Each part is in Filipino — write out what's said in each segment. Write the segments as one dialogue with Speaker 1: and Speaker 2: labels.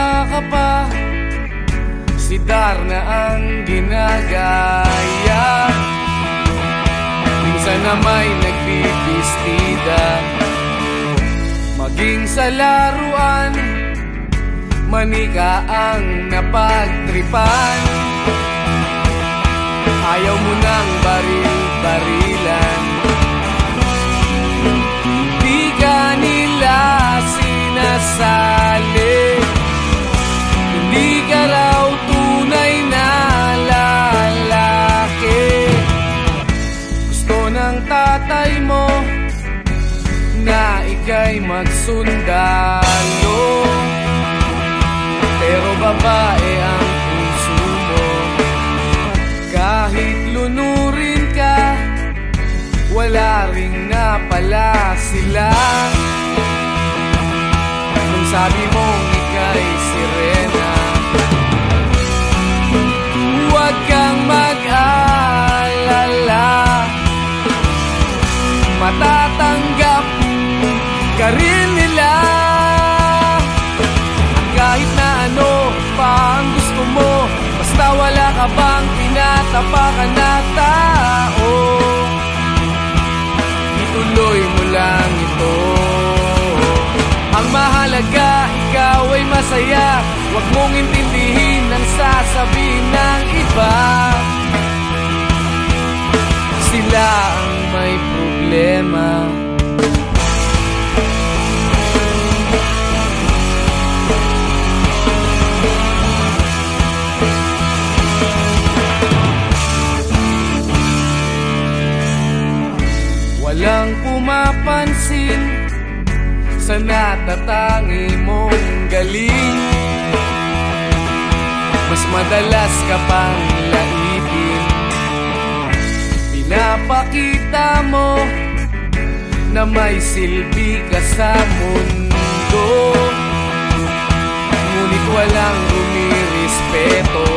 Speaker 1: wala ka pa, si Darna ang ginagaya. Minsan na may nagbibistida, maging sa laruan, manika ang napagtripan. Ayaw mo nang baril-barilan, di ka nila sinasali. Hindi ka raw tunay na lalaki. Gusto ng tatay mo na ika'y magsundalo, pero babae ang puso mo. Kahit lunurin ka, wala ring napala sila. Nung sabi mong ika'y sirena, huwag kang mag-alala, matatanggap ka rin nila. Kahit na ano pa ang gusto mo, basta wala ka bang tinatapakan na tao, ituloy mo lang ito. Ang mahalaga, ikaw ay masaya. Huwag mong intindihin ang sasabihin ng iba. Sila ang may problema. Walang pumapansin sa natatangi mong galing. Mas madalas ka pang laipin, pinapakita mo na may silbi ka sa mundo. Ngunit walang rumirespeto,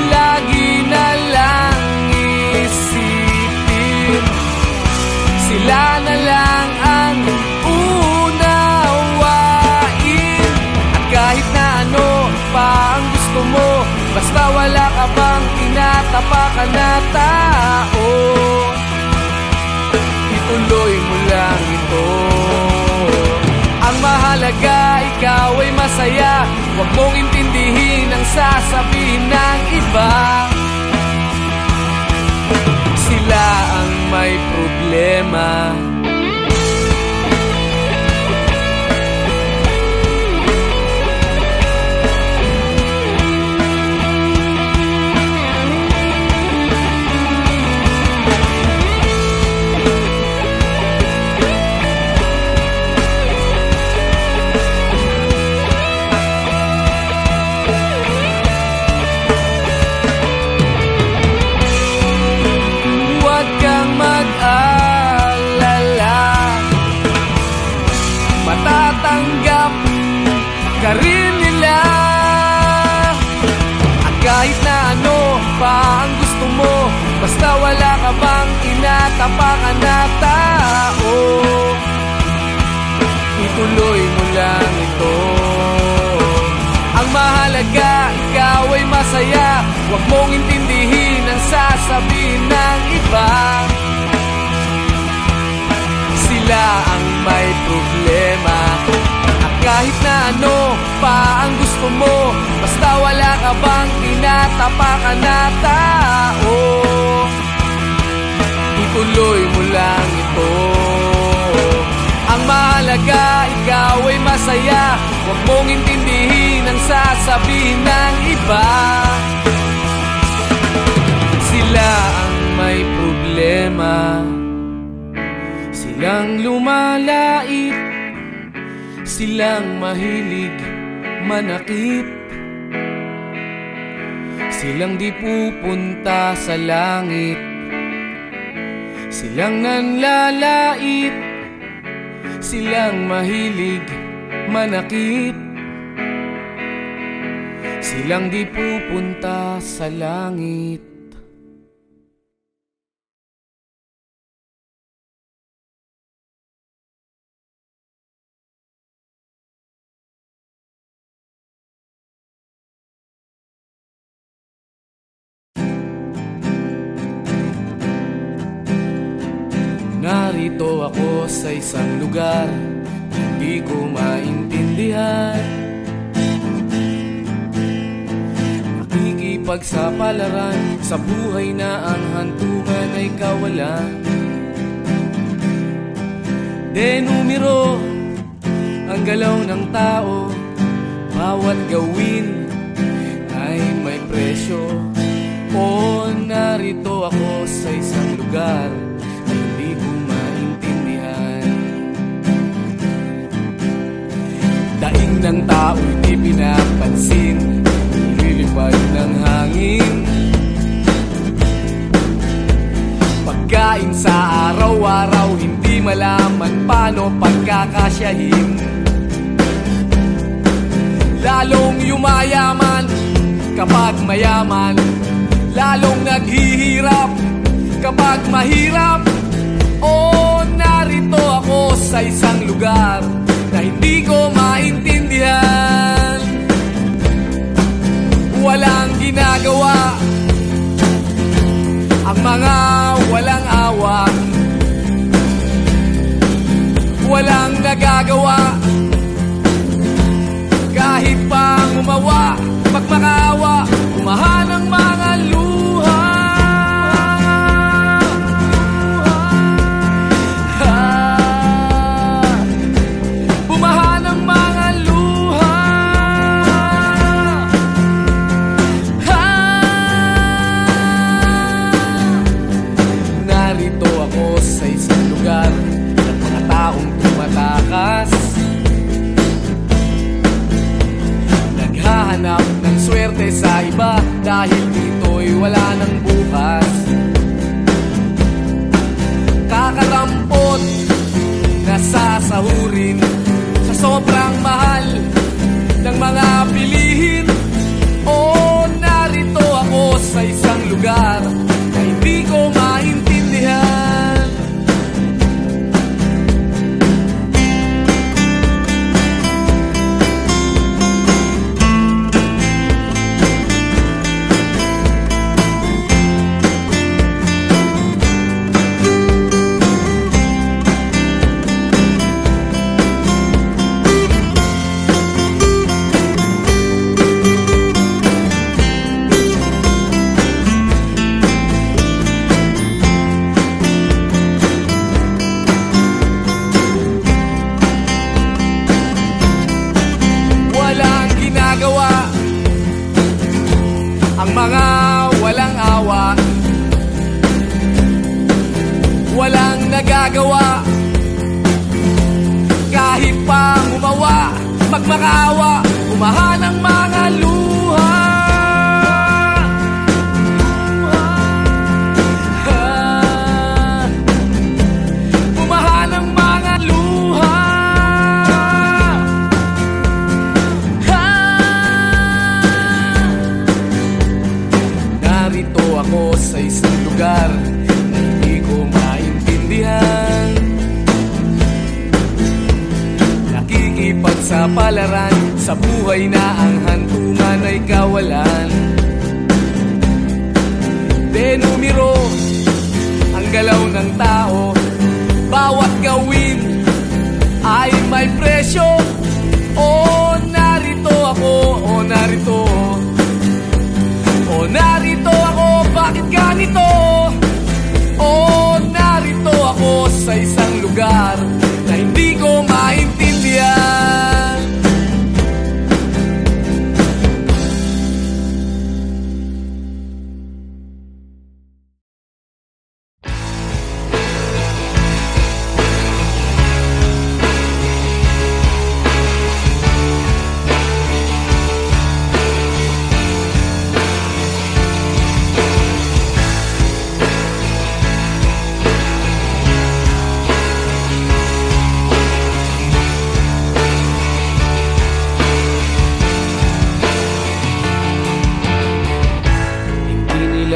Speaker 1: lagi na lang isipin sila na lang ang unawain. At kahit na ano pa ang gusto mo, basta wala ka bang tinatapakan na tao, ituloy mo lang ito. Ang mahalaga, ikaw ay masaya. Huwag mong intindihin ang sasabihin ng iba. Sila ang may problema. Matatanggap ka rin nila. At kahit na ano pa ang gusto mo, basta wala ka bang tinatapakan na tao, ituloy mo lang ito. Ang mahalaga, ikaw ay masaya. Huwag mong intindihin ang sasabihin ng iba. Sila ang may problema. At kahit na ano pa ang gusto mo, basta wala ka bang tinatapakan na tao, ituloy mo lang ito. Ang mahalaga, ikaw ay masaya. Huwag mong intindihin ang sasabihin ng iba. Sila ang may problema. Silang lumalait, silang mahilig manakit, silang di pupunta sa langit, silang nanlalait, silang mahilig manakit, silang di pupunta sa langit. Narito ako sa isang lugar hindi ko maintindihan. Nakikipagsapalaran sa buhay na ang hantungan ay kawalan. Denumero ang galaw ng tao, bawat gawin ay may presyo. O narito ako sa isang lugar na hindi ko maintindihan. Daing ng tao'y di pinapansin, nililipad ng hangin. Pagkain sa araw-araw, hindi malaman paano pagkakasyahin. Lalong yumayaman kapag mayaman, lalong naghihirap kapag mahirap. O narito ako sa isang lugar na hindi ko maintindihan. Walang ginagawa ang mga walang awa, walang nagagawa kahit pang umawa, magmakaawa, umahan ang mga luha. Bumahan ang mga luha. Narito ako sa isang lugar ng mga taong tumatakas, naghahanap ng swerte sa iba dahil dito'y wala ng bukas. Kakarampot na sasahurin sa sobrang mahal ng mga bilihin. O narito ako sa isang lugar na hindi ko maintindihan. Ang mga walang awa, walang nagagawa kahit pang umawa, magmakaawa, umahan ang mga luha. Umahan ang mga luha. Narito ako sa isang lugar na hindi ko maintindihan. Nakikipagsapalaran sa buhay na ang hantungan ay kawalan. Denumero ang galaw ng tao, bawat gawin ay may presyo. O narito ako, o narito, o narito ako, bakit ganito? O narito ako sa isang lugar na hindi ko maintindihan.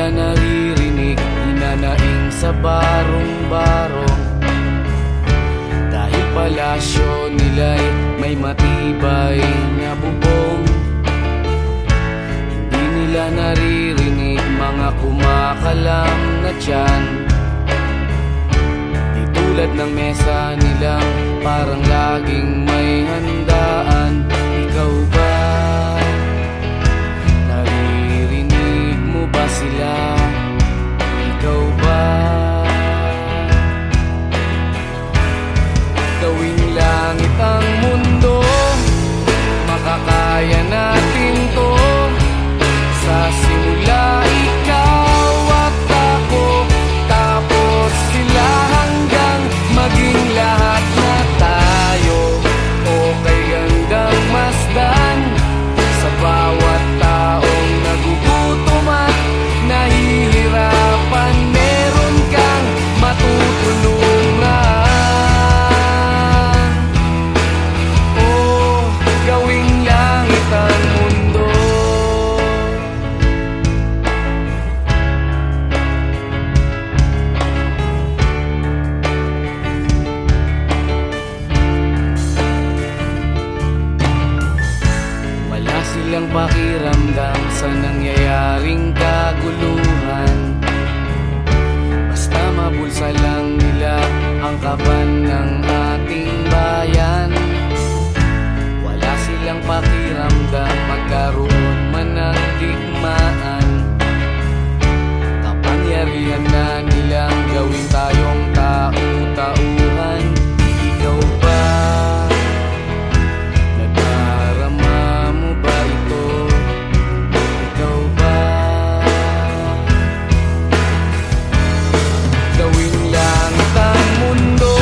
Speaker 1: Naririnig, hinanaing sa barong-barong, dahil palasyo nila'y may matibay na bubong. Hindi nila naririnig mga kumakalam na tiyan. Di Tulad ng mesa nilang parang laging may handaan. Ikaw ba? Naririnig mo ba sila? Ikaw ba? Gawing langit ang mundo, makakaya natin to. Sa simula ikaw at ako, tapos sila, hanggang maging lahat na tayo. Okay hanggang masdan sa bawat taong nagugutom at nahihirapan. Meron kang matutulungan. Oh, gawing langit ang mundo. Wala silang pakiramdam sa nangyayaring kaguluhan. Basta mabulsa lang nila ang kaban ng ating bayan. Wala silang pakiramdam magkaroon man ng digmaan. Kapangyarihan na nilang gawin tayong tau-tauhan. Ikaw ba? Nadarama mo ba ito? Ikaw ba? Gawing langit ang mundo,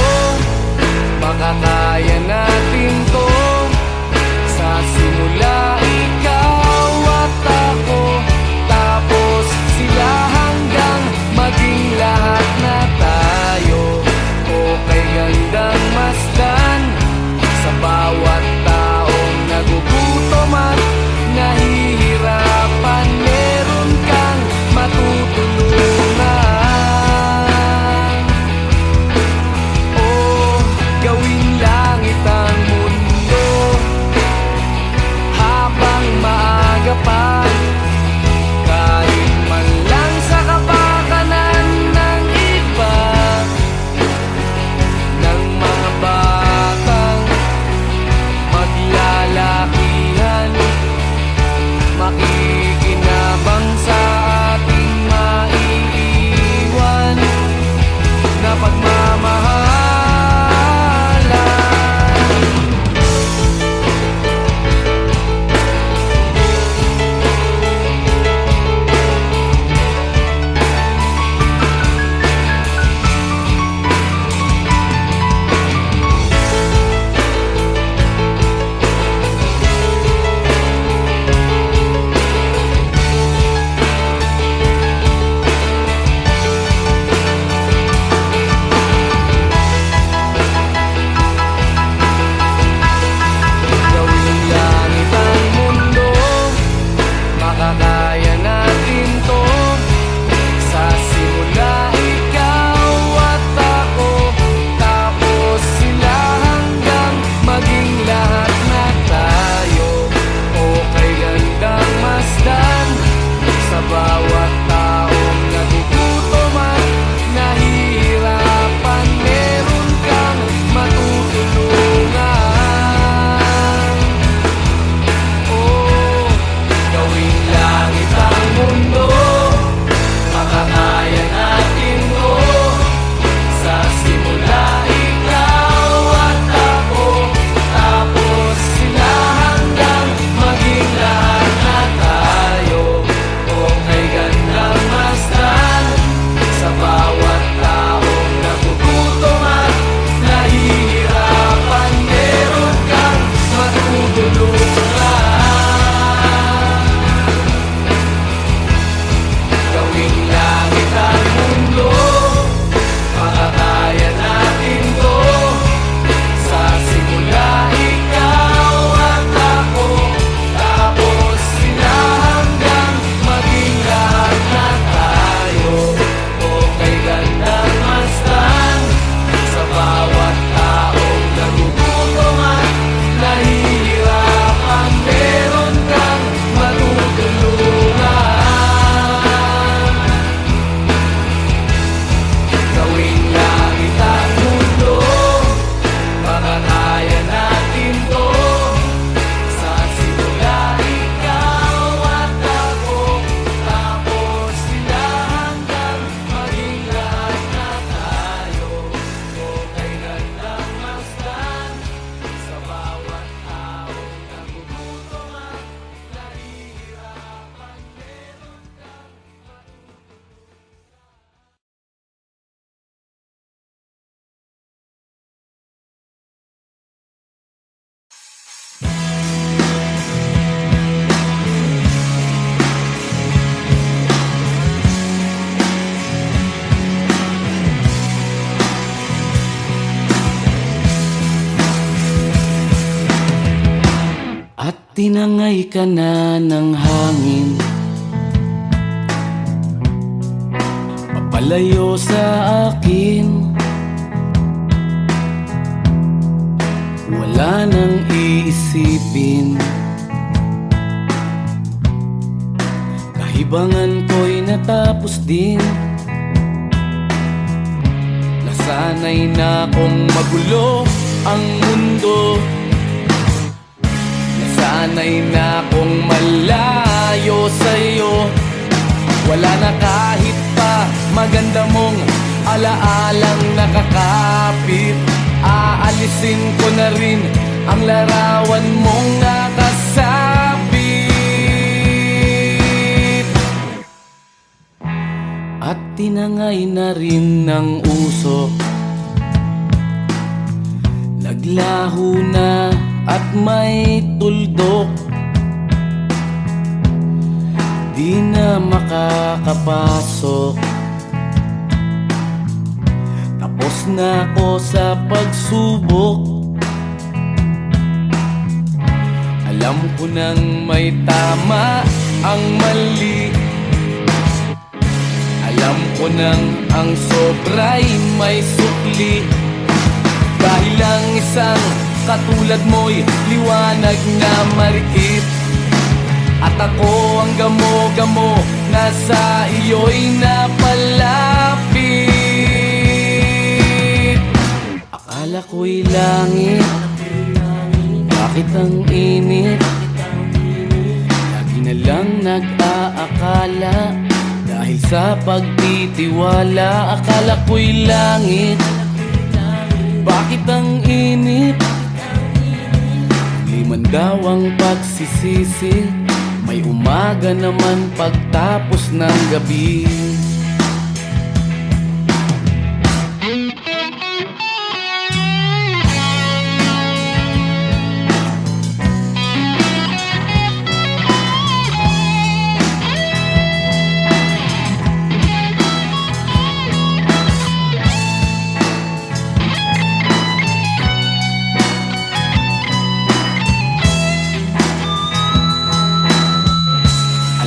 Speaker 2: At tinangay ka na ng hangin, papalayo sa akin. Wala nang iisipin, kahibangan ko'y natapos din. Nasanay na kong magulo ang mundo, nasanay na kong malayo sa'yo. Wala na kahit pa maganda mong alaalang nakakapit. Aalisin ko na rin ang larawan mong nakasabit. At tinangay na rin ng usok, naglaho na at may tuldok. Di na makakapasok, tapos na ako sa pagsubok. Alam ko nang may tama ang mali, alam ko nang ang sobra'y may sukli. Dahil ang isang katulad mo'y liwanag na marikit, at ako ang gamo-gamo na sa iyo'y napalapit. Akala ko'y langit, bakit ang init? Lagi na lang nag-aakala, dahil sa pagtitiwala. Akala ko'y langit, bakit ang init? Di man daw ang pagsisisi, may umaga naman pagtapos ng gabi.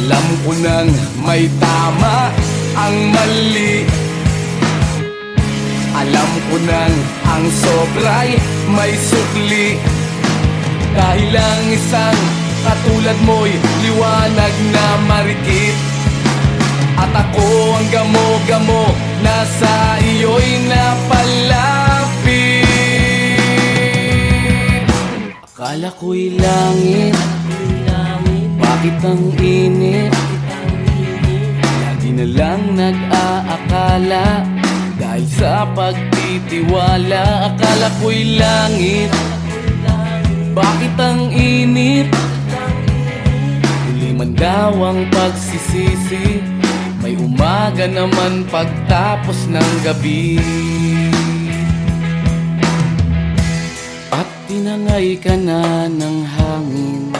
Speaker 2: Alam ko nang may tama ang mali, alam ko nang ang sobra'y may sukli. Dahil ang isang katulad mo'y liwanag na marikit, at ako ang gamo-gamo na sa iyo'y napalapit. Akala ko'y langit, bakit ang init? Lagi na lang nag-aakala, dahil sa pagtitiwala. Akala ko'y langit, bakit ang init? Huli man daw ang pagsisisi, may umaga naman pagtapos ng gabi. At tinangay ka na ng hangin,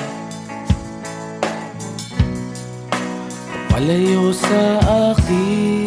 Speaker 2: palayo sa akin.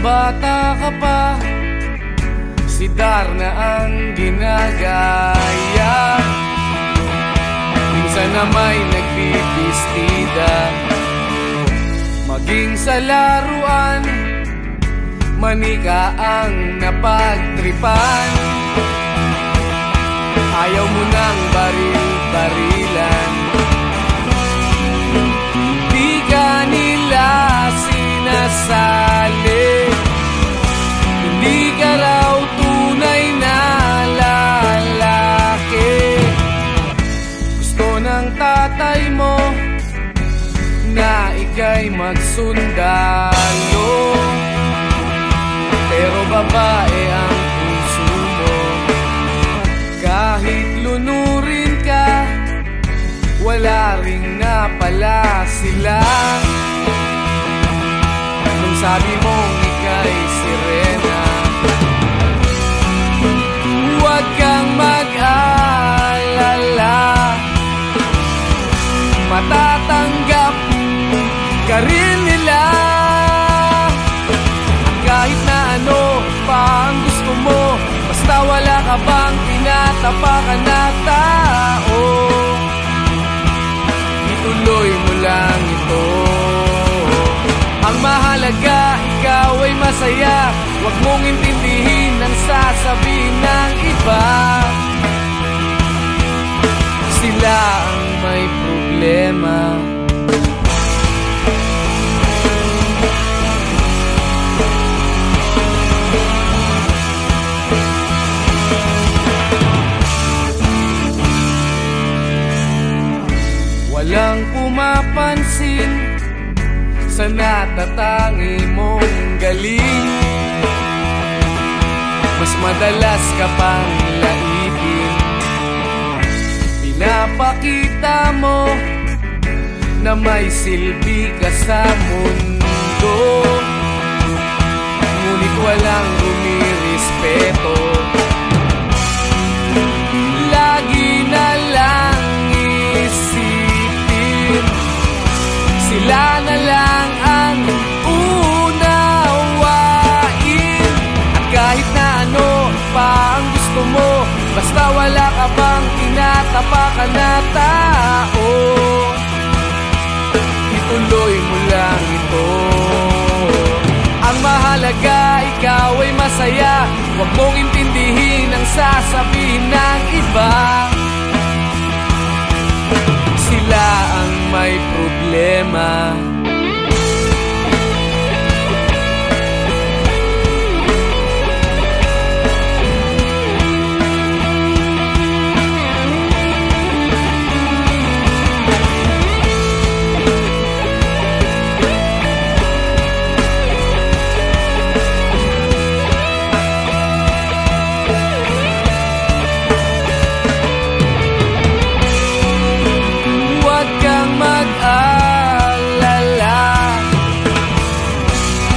Speaker 2: Bata ka pa, si Darna ang ginagaya. Minsan na may nagbibistida, maging sa laruan, manika ang napagtripan. Ayaw mo nang baril-barilan, di ka
Speaker 1: ay magsundalo, pero babae ang puso mo. Kahit lunurin ka, wala ring napala sila. Nung sabi mong ika'y sirena, huwag kang mag-alala, matatanggap ka rin nila. Kahit na ano pa ang gusto mo, basta wala ka bang tinatapakan na tao, ituloy mo lang ito. Ang mahalaga, ikaw ay masaya, huwag mong intindihin ang sasabihin ng iba. Sila ang may problema. Walang pumapansin sa natatangi mong galing. Mas madalas ka pang laipin, pinapakita mo na may silbi ka sa mundo, ngunit walang rumirespeto. Lagi na lang isipin, sila na lang ang unawain. At kahit na ano pa ang gusto mo, basta wala ka bang tinatapakan na tao, ituloy mo lang ito. Ang mahalaga, ikaw ay masaya, huwag mong intindihin ang sasabihin ng iba. Sila ang may problema.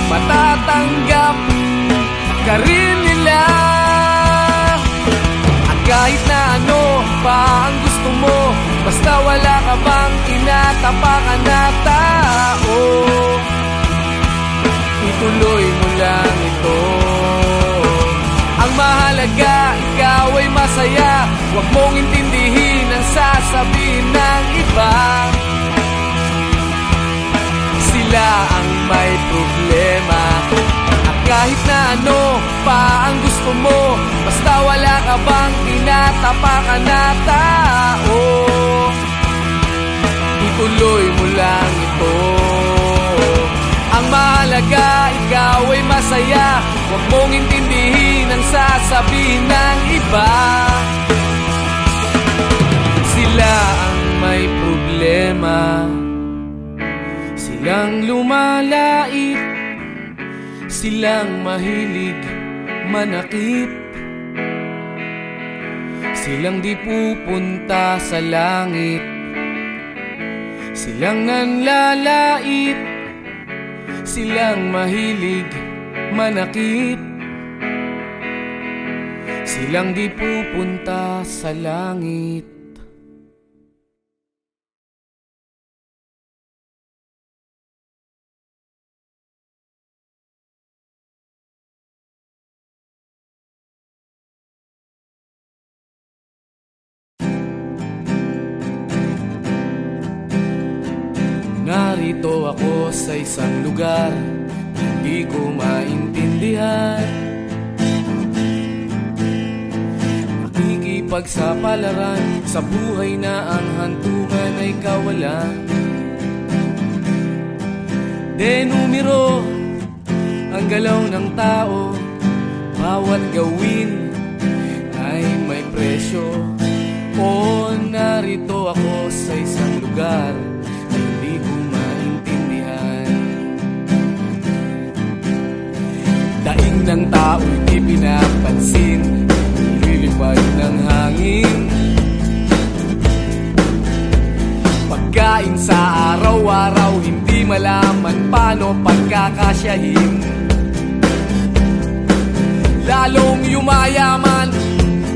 Speaker 1: Matatanggap ka rin nila. At kahit na ano pa ang gusto mo, basta wala ka bang tinatapakan na tao, ituloy mo lang ito. Ang mahalaga, ikaw ay masaya, huwag mong intindihin ang sasabihin ng iba. Sila ang may problema. At kahit na ano pa ang gusto mo, basta wala ka bang tinatapakan na tao, ituloy mo lang ito. Ang mahalaga, ikaw ay masaya, huwag mong intindihin ang sasabihin ng iba. Sila ang may problema. Silang lumalait, silang mahilig manakit, silang di pupunta sa langit, silang nanlalait, silang mahilig manakit, silang di pupunta sa langit. Narito ako sa isang lugar hindi ko maintindihan, nakikipagsapalaran sa buhay na ang hantungan ay kawalan. Denumero ang galaw ng tao, bawat gawin ay may presyo. O narito ako sa isang lugar hindi ko maintindihan. tao'y di pinapansin, lilipad ng hangin. Pagkain sa araw-araw, hindi malaman paano pagkakasyahin. Lalong yumayaman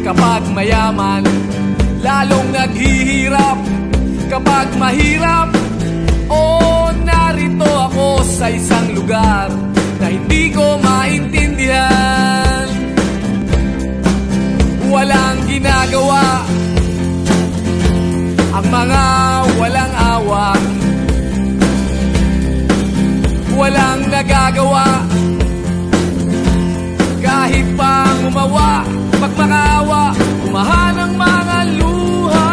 Speaker 1: kapag mayaman, lalong naghihirap kapag mahirap. Oh, narito ako sa isang lugar na hindi ko maintindihan. Walang ginagawa ang mga walang awa, walang nagagawa kahit pang umawa, pagmakaawa, umahan ang mga luha.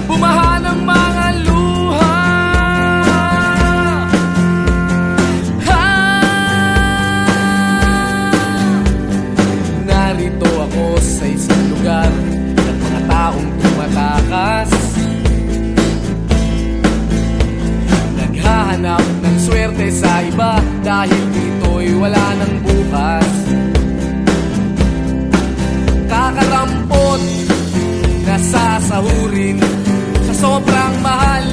Speaker 1: Bumahan ang mga luha. Narito ako sa isang lugar ng mga taong tumatakas, naghahanap ng swerte sa iba dahil dito'y wala ng bukas. Kakarampot na sasahurin sa sobrang mahal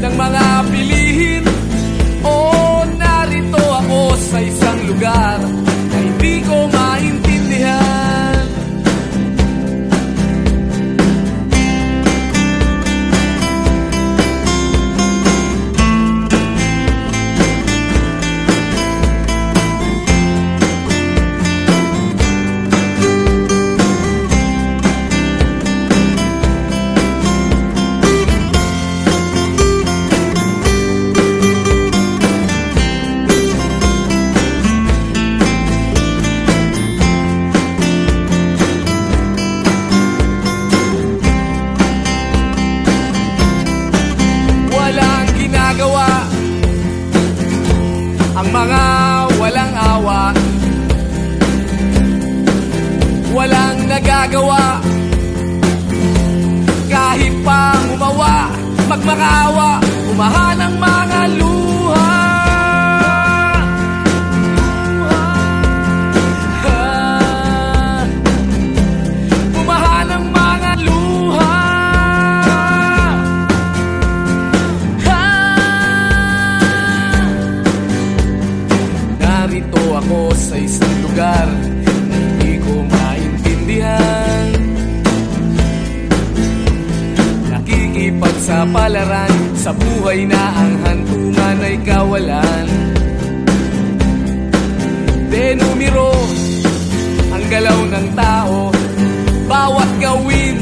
Speaker 1: ng mga bilihin. Oh, narito ako sa isang lugar na hindi ko maintindihan. Ang mga walang awa, walang nagagawa kahit pang umawa, magmakaawa, umahan ang mga luha. Umahan ang mga luha. Narito ako sa isang lugar na hindi ko maintindihan. Nakikipagsapalaran sa buhay na ang hantungan ay kawalan. Denumero ang galaw ng tao, bawat gawin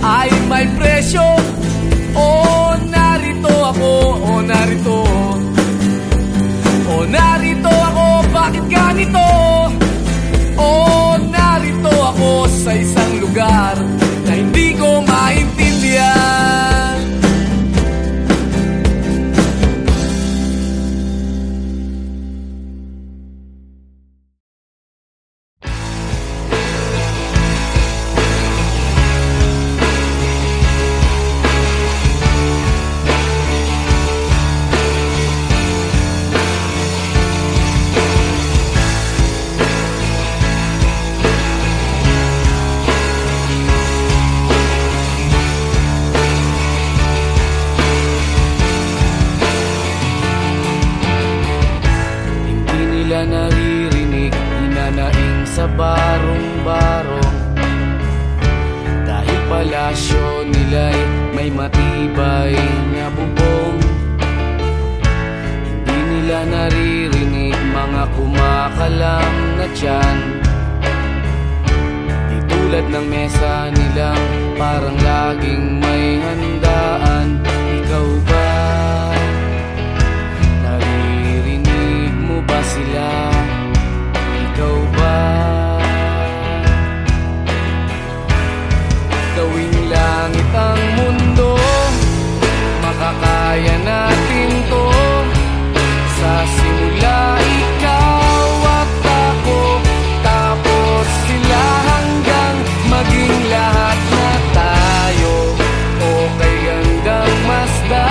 Speaker 1: ay may presyo. Oh, narito ako, oh, narito. Oh, narito ako, bakit ganito? Oh, narito ako sa isang lugar na hindi ko maintindihan. Naririnig, hinanaing sa barong-barong, dahil palasyo nila'y may matibay na bubong. Hindi nila naririnig mga kumakalam na tiyan, di tulad ng mesa nilang parang laging may handaan. Ikaw ba? Ba sila? Ikaw ba? Gawing langit ang mundo, makakaya natin to. Sa simula ikaw at ako, tapos sila hanggang maging lahat na tayo. Okay hanggang masdan.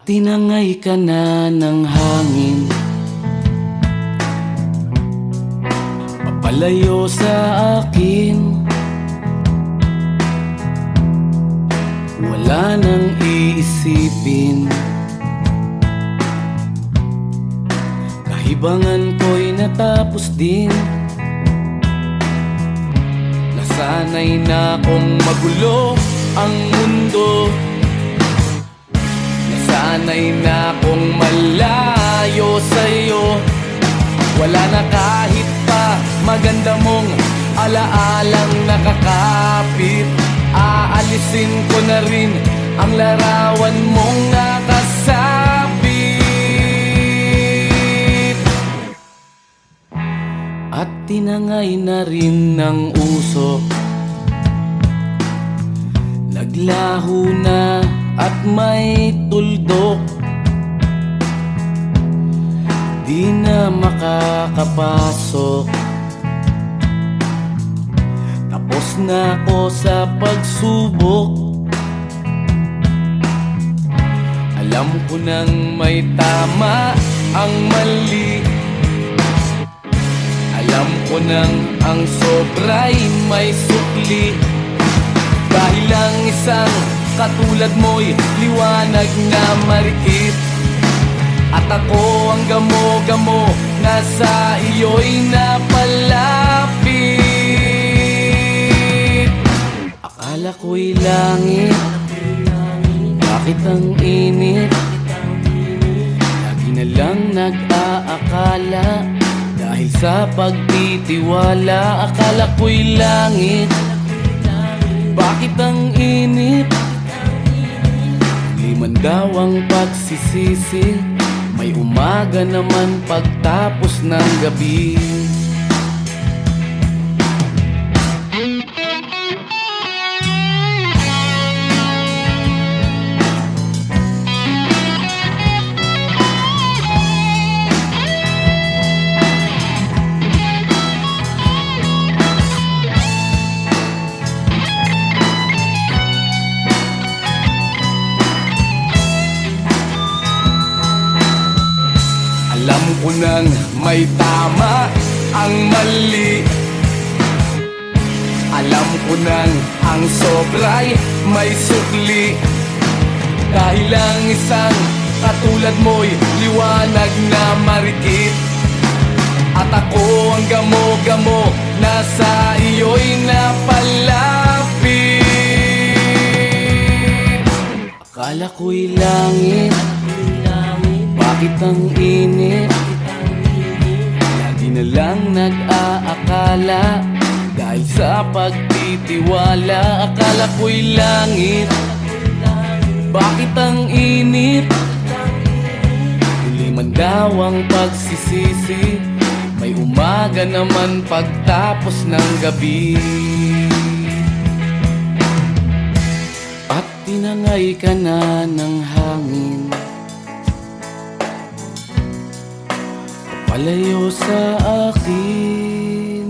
Speaker 2: tinangay ka na ng hangin, papalayo sa akin. Wala nang iisipin, kahibangan ko'y natapos din. Nasanay na kong magulo ang mundo, nasanay na kong malayo sa'yo. Wala na kahit pa maganda mong alaalang nakakapit. Aalisin ko na rin ang larawan mong nakasabit. At tinangay na rin ng usok, naglaho na at may tuldok. Di na makakapasok, tapos na ako sa pagsubok. Alam ko nang may tama ang mali, alam ko nang ang sobra'y may sukli. Dahil lang isang katulad mo'y liwanag na marikit, at ako ang gamo-gamo na sa iyo'y napalapit. Akala ko'y langit, bakit ang init? Lagi na lang nag-aakala, dahil sa pagtitiwala. Akala ko'y langit, bakit ang init? Liman daw ang pagsisisi, may umaga naman pagtapos ng gabi. Alam ko nang may tama ang mali, alam ko nang ang sobra'y may sukli. Dahil lang isang katulad mo'y liwanag na marikit, at ako ang gamo-gamo na sa iyo'y napalapit. Akala ko'y langit, bakit ang init? Lagi na lang nag-aakala, dahil sa pagtitiwala. Akala ko'y langit, bakit ang init? Huli man daw ang pagsisisi, may umaga naman pagtapos ng gabi. At tinangay ka na ng hangin, palayo sa akin.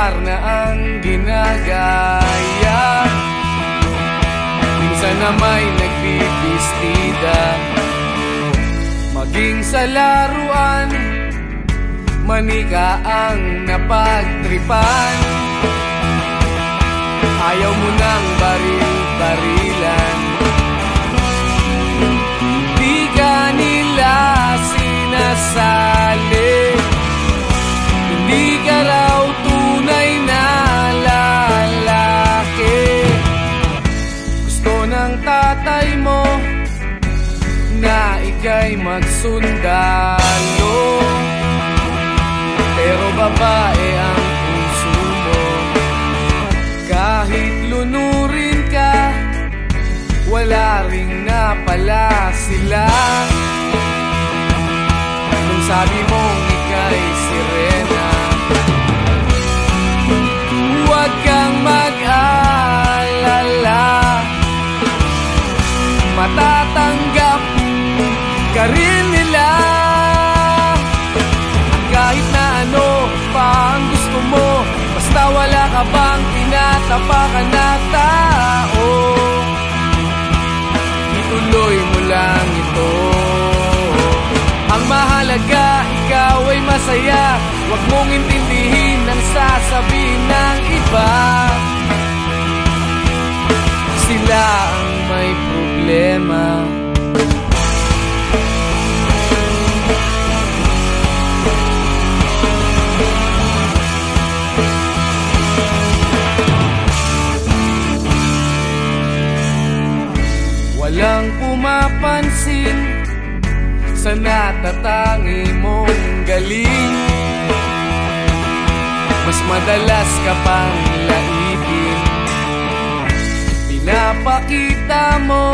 Speaker 1: lugar na ang ginagaya. Minsan na may nagbibistida, maging sa laruan, manika ang napagtripan. Ayaw mo nang baril-barilan, di ka nila sinasali. Hindi ka raw tunay na lalaki. Gusto ng tatay mo na ika'y magsundalo, pero babae ang puso mo. Kahit lunurin ka, wala ring napala sila. Kung sabi mong ika'y sirena, huwag kang mag-alala, matatanggap ka rin nila. Kahit na ano pa ang gusto mo, basta wala ka bang tinatapakan na tao, ituloy mo lang ito. Ang mahalaga, ikaw ay masaya. Huwag mong intindihin ang sasabihin ng iba. Sila ang may problema. Walang pumapansin sa natatangi mong galing. Mas madalas ka pang laipin, pinapakita mo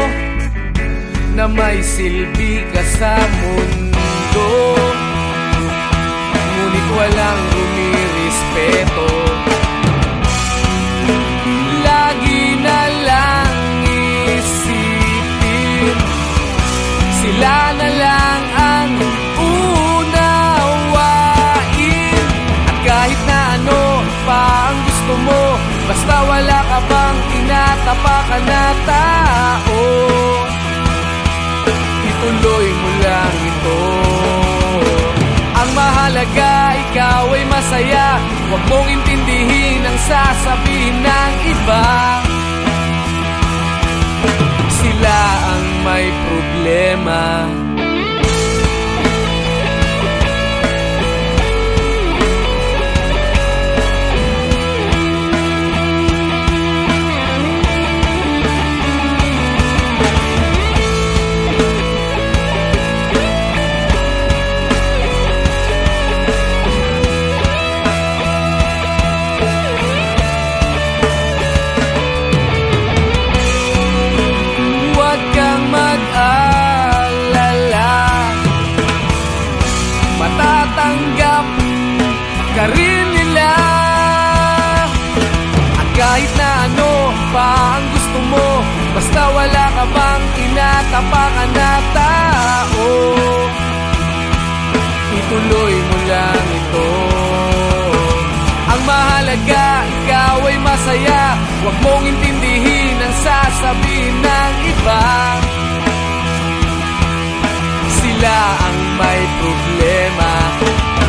Speaker 1: na may silbi ka sa mundo. Ngunit walang rumirespeto, lagi na lang isipin sila na lang ang unawain. At kahit na ano pa ang gusto mo, basta wala ka bang tinatapakan na tao, ituloy mo lang ito. Ang mahalaga, ikaw ay masaya. Huwag mong intindihin ang sasabihin ng iba. Sila ang may problema. Matatanggap ka rin nila. At kahit na ano pa ang gusto mo, basta wala ka bang tinatapakan na tao, ituloy mo lang ito. Ang mahalaga, ikaw ay masaya. Huwag mong intindihin ang sasabihin ng iba. Sila ang may problema.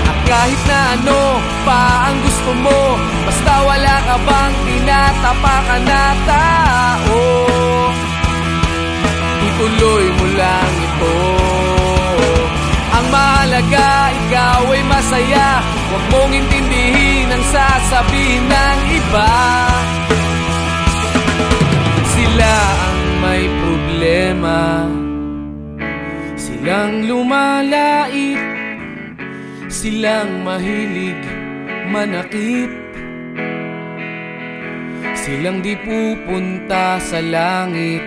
Speaker 1: At kahit na ano pa ang gusto mo, basta wala ka bang tinatapakan na tao, ituloy mo lang ito. Ang mahalaga, ikaw ay masaya. Huwag mong intindihin ang sasabihin ng iba. Sila ang may problema. Silang lumalait, silang mahilig manakit, silang di pupunta sa langit,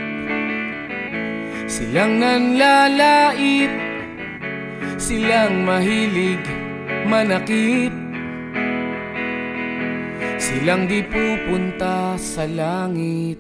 Speaker 1: silang nanlalait, silang mahilig manakit, silang di pupunta sa langit.